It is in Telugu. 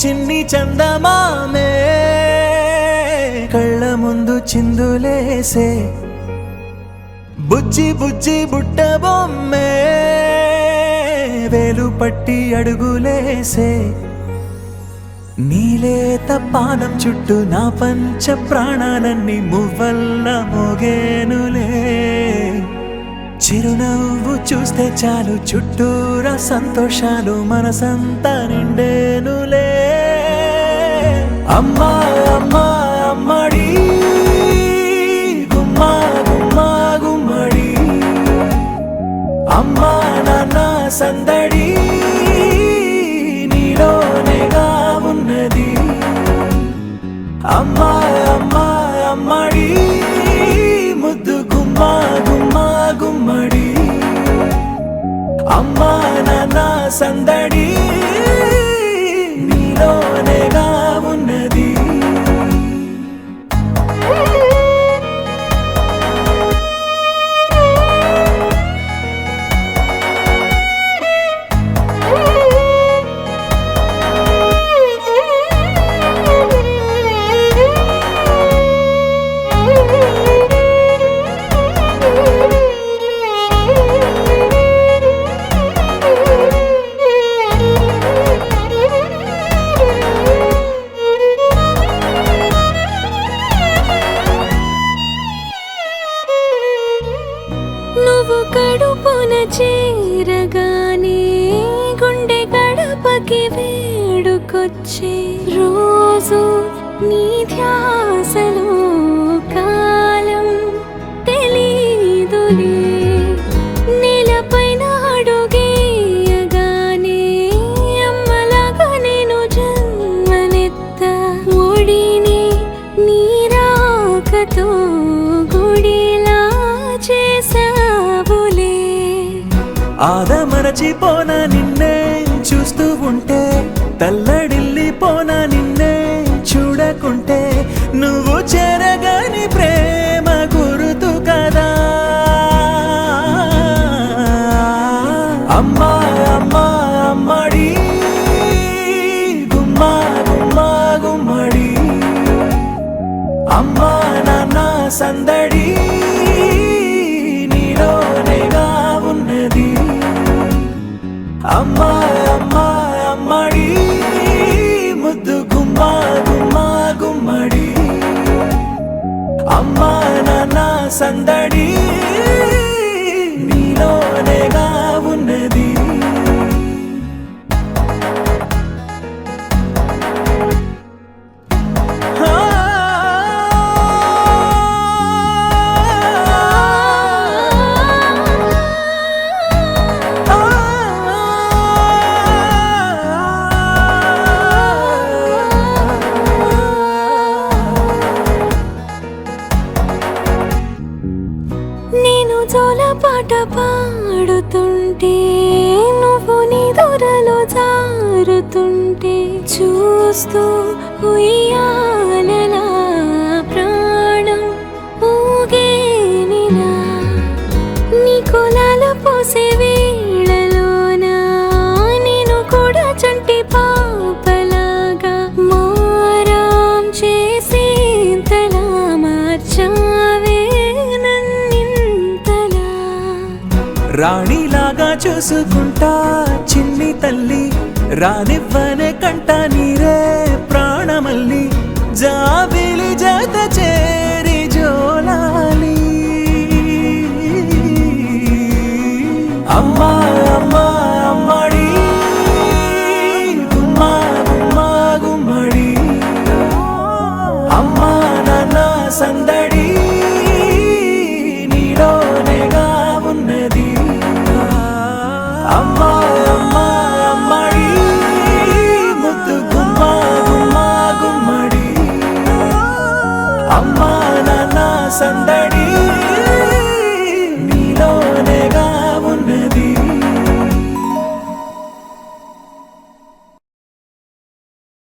చిన్ని చందమామే కళ్ళ ముందు చిందులేసే బుజ్జి బుజ్జి బుట్ట బొమ్మే వేలు పట్టి అడుగులేసే నీలేత పాదం చుట్టూ నా పంచ ప్రాణాలన్నీ మువ్వల్ల మోగేనులే చిరునవ్వు చూస్తే చాలు చుట్టూరా సంతోషాలు మనసంతా నిండేనులే అమ్మా అమ్మా అమ్మడి గుమ్మా గుమ్మా గుమ్మడి అమ్మా నాన్న సందడి నీలోనేగా ఉన్నది అమ్మా అమ్మా అమ్మడి ముద్దు గుమ్మా గుమ్మా గుమ్మడి అమ్మా నాన్న సందడి నీలోనేగా ఉన్నది నువ్వు కడుపున చేరగానే గుండె గడపకి వేడుకొచ్చే రోజు నీ ధ్యాసలో కాలం తెలీదులే నేలపైన అడుగేయగానే అమ్మలాగా నేను జన్మనెత్త ఒడిని నీ రాకతో గుడిలా చేసావులే ఆదమరచిపోనా నిన్నే చూస్తూ ఉంటే తల్లడిల్లిపోనా నిన్నే చూడకుంటే నువ్వు చెరగని ప్రేమ గురుతు కదా అమ్మా అమ్మా అమ్మడి గుమ్మా గుమ్మా గుమ్మడి అమ్మా నాన్న సందడి నీలోనేగా ఉన్నది అమ్మా అమ్మా అమ్మడి ముద్దు గుమ్మా గుమ్మా గుమ్మడి అమ్మా నాన్న సందడి నీలోనేగా ఉన్నది నేను జోలపాట పాడుతుంటే నువ్వు నీ దూరలో జారుతుంటే చూస్తూ ఉయ్యాలలా ప్రాణం ఊగేనిలా నీ కులాలు పోసే వేళలోనా నేను కూడా చంటి పాపలాగా మారాం చేసేంతలా మార్చావే రాణిలాగా చూసుకుంటా చిన్ని తల్లి రానివ్వనే కంట నీరే ప్రాణమల్లి జాబిలి జత చేరి జోలాలి అమ్మా అమ్మా అమ్మడి గుమ్మా గుమ్మా గుమ్మడి అమ్మా నాన్న సందడి